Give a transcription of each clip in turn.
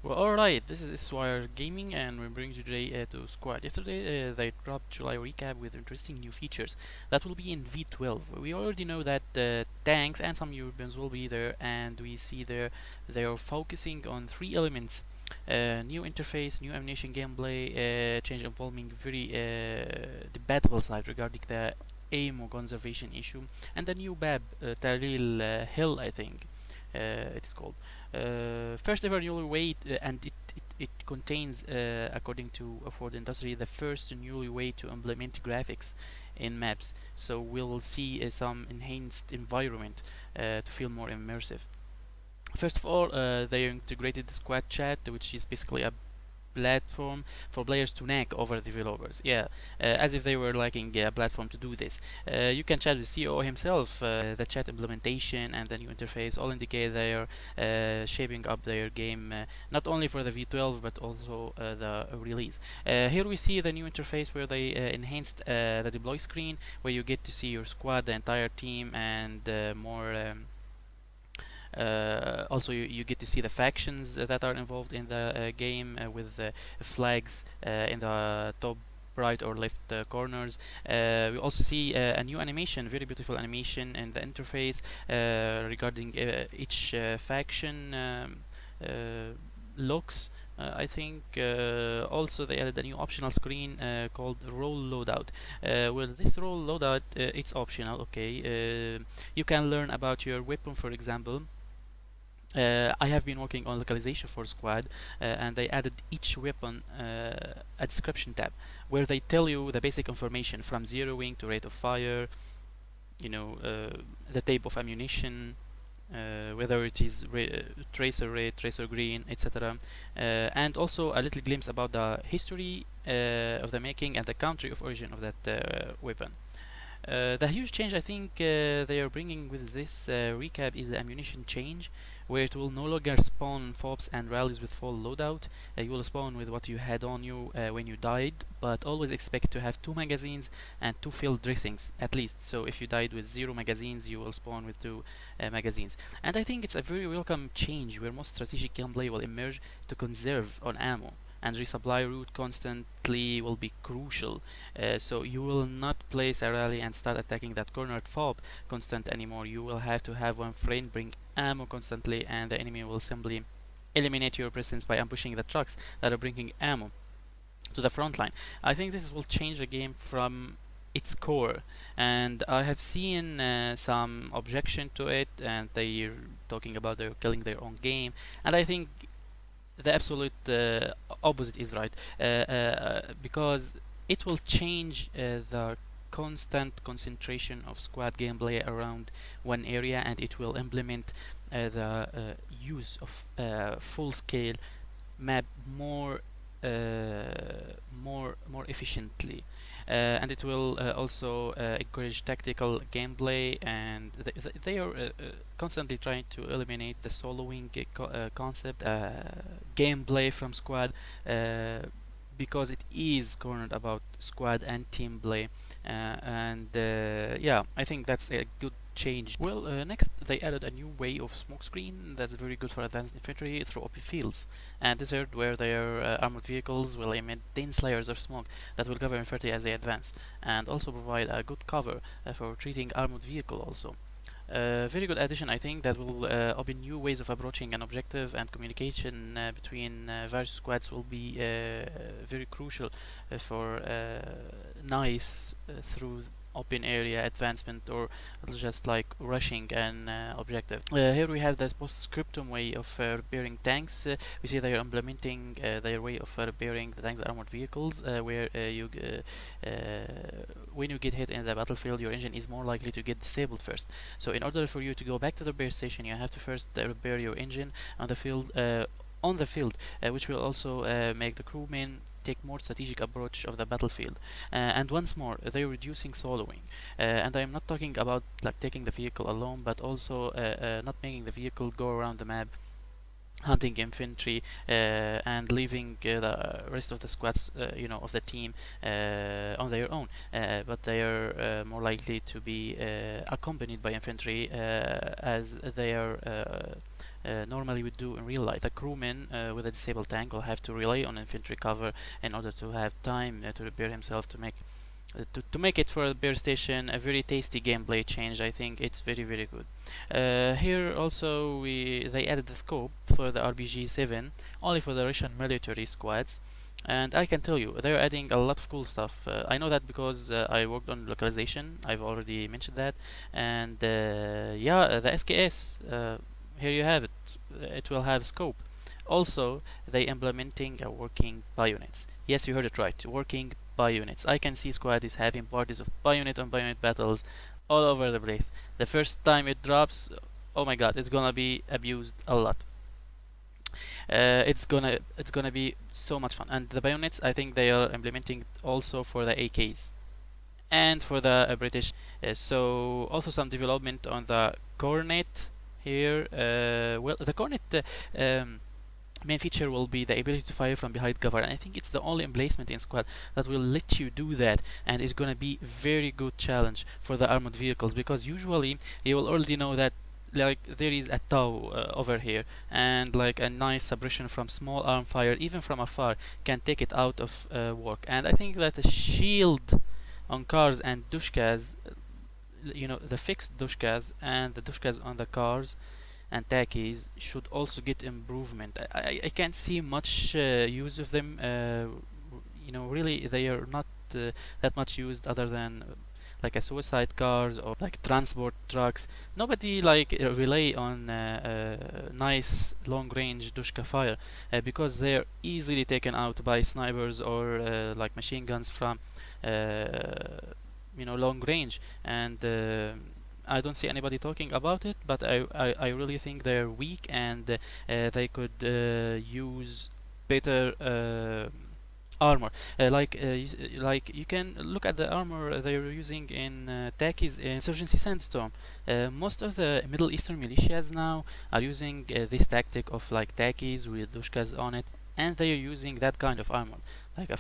Well, alright, this is Swire Gaming, and we're bringing you today to Squad. Yesterday, they dropped July recap with interesting new features that will be in v12. We already know that tanks and some Europeans will be there, and we see there they are focusing on three elements: new interface, new ammunition gameplay, change involving very debatable side regarding the ammo conservation issue, and the new BAB, Talil Hill, I think it's called. First ever newly way, and it contains, according to Ford Industry, the first newly way to implement graphics in maps. So we'll see some enhanced environment to feel more immersive. First of all, they integrated the squad chat, which is basically a platform for players to nag over developers. Yeah, as if they were lacking a platform to do this. You can chat with CEO himself. The chat implementation and the new interface all indicate they are shaping up their game not only for the v12 but also the release. Here we see the new interface where they enhanced the deploy screen, where you get to see your squad, the entire team, and more. Also, you get to see the factions that are involved in the game with flags in the top right or left corners. We also see a new animation, very beautiful animation in the interface regarding each faction looks. I think also they added a new optional screen called role loadout. Well, this role loadout, it's optional. Okay, you can learn about your weapon, for example. I have been working on localization for Squad, and they added each weapon a description tab where they tell you the basic information from zeroing to rate of fire, the type of ammunition, whether it is tracer red, tracer green, etc. And also a little glimpse about the history of the making and the country of origin of that weapon. The huge change I think they are bringing with this recap is the ammunition change, where it will no longer spawn fobs and rallies with full loadout. You will spawn with what you had on you when you died, but always expect to have 2 magazines and 2 filled dressings at least. So if you died with 0 magazines, you will spawn with 2 magazines. And I think it's a very welcome change where most strategic gameplay will emerge to conserve on ammo, and resupply route constantly will be crucial. So you will not place a rally and start attacking that cornered fob constant anymore. You will have to have one friend bring ammo constantly, and the enemy will simply eliminate your presence by ambushing the trucks that are bringing ammo to the front line. I think this will change the game from its core, and I have seen some objection to it, and they're talking about they're killing their own game, and I think the absolute opposite is right, because it will change the constant concentration of squad gameplay around one area, and it will implement the use of full-scale map more efficiently, and it will also encourage tactical gameplay, and they are constantly trying to eliminate the soloing concept gameplay from squad, because it is cornered about squad and team play, and yeah, I think that's a good change. Well, next they added a new way of smoke screen that's very good for advanced infantry through open fields and desert, where their armored vehicles will emit dense layers of smoke that will cover infantry as they advance, and also provide a good cover for treating armored vehicle also. Very good addition, I think, that will open new ways of approaching an objective, and communication between various squads will be very crucial for nice through open area advancement, or just like rushing an objective. Here we have this post-scriptum way of repairing tanks. We see they are implementing their way of repairing the tanks' armored vehicles, where when you get hit in the battlefield, your engine is more likely to get disabled first. So in order for you to go back to the repair station, you have to first repair your engine on the field, which will also make the crewmen take more strategic approach of the battlefield. And once more, they're reducing soloing, and I'm not talking about like taking the vehicle alone, but also not making the vehicle go around the map hunting infantry and leaving the rest of the squads, of the team on their own, but they are more likely to be accompanied by infantry as they are normally would do in real life. The crewman with a disabled tank will have to rely on infantry cover in order to have time to repair himself, to make it for a repair station. A very tasty gameplay change. I think it's very very good. Here also they added the scope for the RPG-7 only for the Russian military squads. And I can tell you, they're adding a lot of cool stuff. I know that because I worked on localization. I've already mentioned that. And yeah, the SKS. Here you have it. It will have scope. Also, they implementing working bayonets. Yes, you heard it right. Working bayonets. I can see squaddies having parties of bayonet on bayonet battles all over the place. The first time it drops, oh my god, it's gonna be abused a lot. It's gonna be so much fun. And the bayonets, I think they are implementing also for the AKs and for the British. So also some development on the cornet here. Well, the cornet main feature will be the ability to fire from behind cover, and I think it's the only emplacement in squad that will let you do that, and it's gonna be very good challenge for the armored vehicles, because usually you will already know that like there is a tow over here, and like a nice suppression from small arm fire even from afar can take it out of work. And I think that the shield on cars and dushkas, the fixed dushkas and the dushkas on the cars and takis should also get improvement. I can't see much use of them. Really they are not that much used, other than like a suicide cars or like transport trucks. Nobody like rely on nice long range dushka fire because they're easily taken out by snipers or like machine guns from long range. And I don't see anybody talking about it, but I really think they're weak, and they could use better armor. Like you can look at the armor they're using in Taki's Insurgency Sandstorm. Most of the Middle Eastern militias now are using this tactic of like Takis with dushkas on it, and they are using that kind of armor, like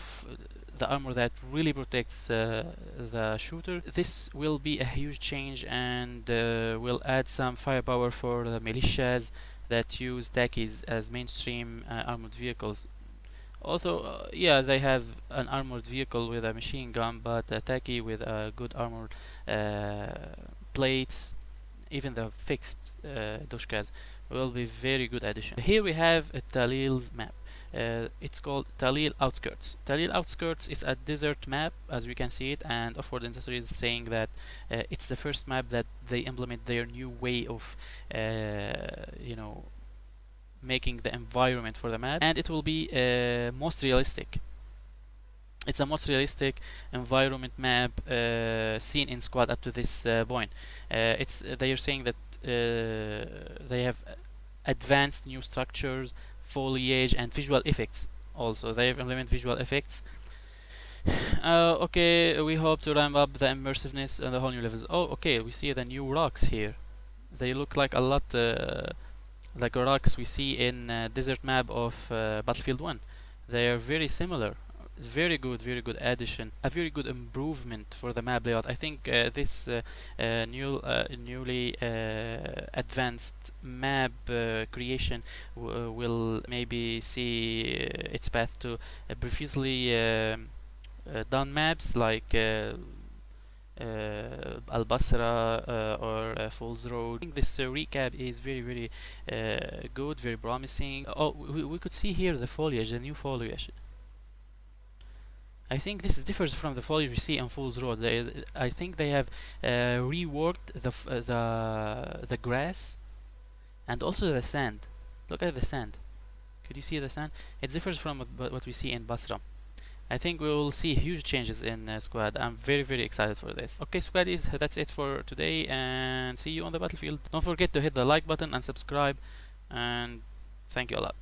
the armor that really protects the shooter. This will be a huge change, and will add some firepower for the militias that use Takis as mainstream armored vehicles. Although, yeah, they have an armored vehicle with a machine gun, but a Taki with good armored plates, even the fixed dushkas, will be very good addition. Here we have Talil's map. It's called Talil Outskirts. Talil Outskirts is a desert map, as we can see it, and Offworld Industries is saying that it's the first map that they implement their new way of making the environment for the map, and it will be most realistic. It's a most realistic environment map seen in Squad up to this point. They are saying that they have advanced new structures, foliage, and visual effects. Also, they have implemented visual effects. Okay, we hope to ramp up the immersiveness and the whole new levels. Oh, okay, we see the new rocks here. They look like a lot like rocks we see in desert map of Battlefield 1. They are very similar. Very good addition, a very good improvement for the map layout. I think this newly advanced map creation will maybe see its path to previously done maps like Al Basra or Falls Road. I think this recap is very good, very promising. Oh, we could see here the foliage, the new foliage. I think this differs from the foliage we see on Falls Road. I think they have reworked the grass and also the sand. Look at the sand. Could you see the sand? It differs from what we see in Basra. I think we will see huge changes in Squad. I'm very excited for this. Okay, Squaddies, that's it for today, and see you on the battlefield. Don't forget to hit the like button and subscribe, and thank you a lot.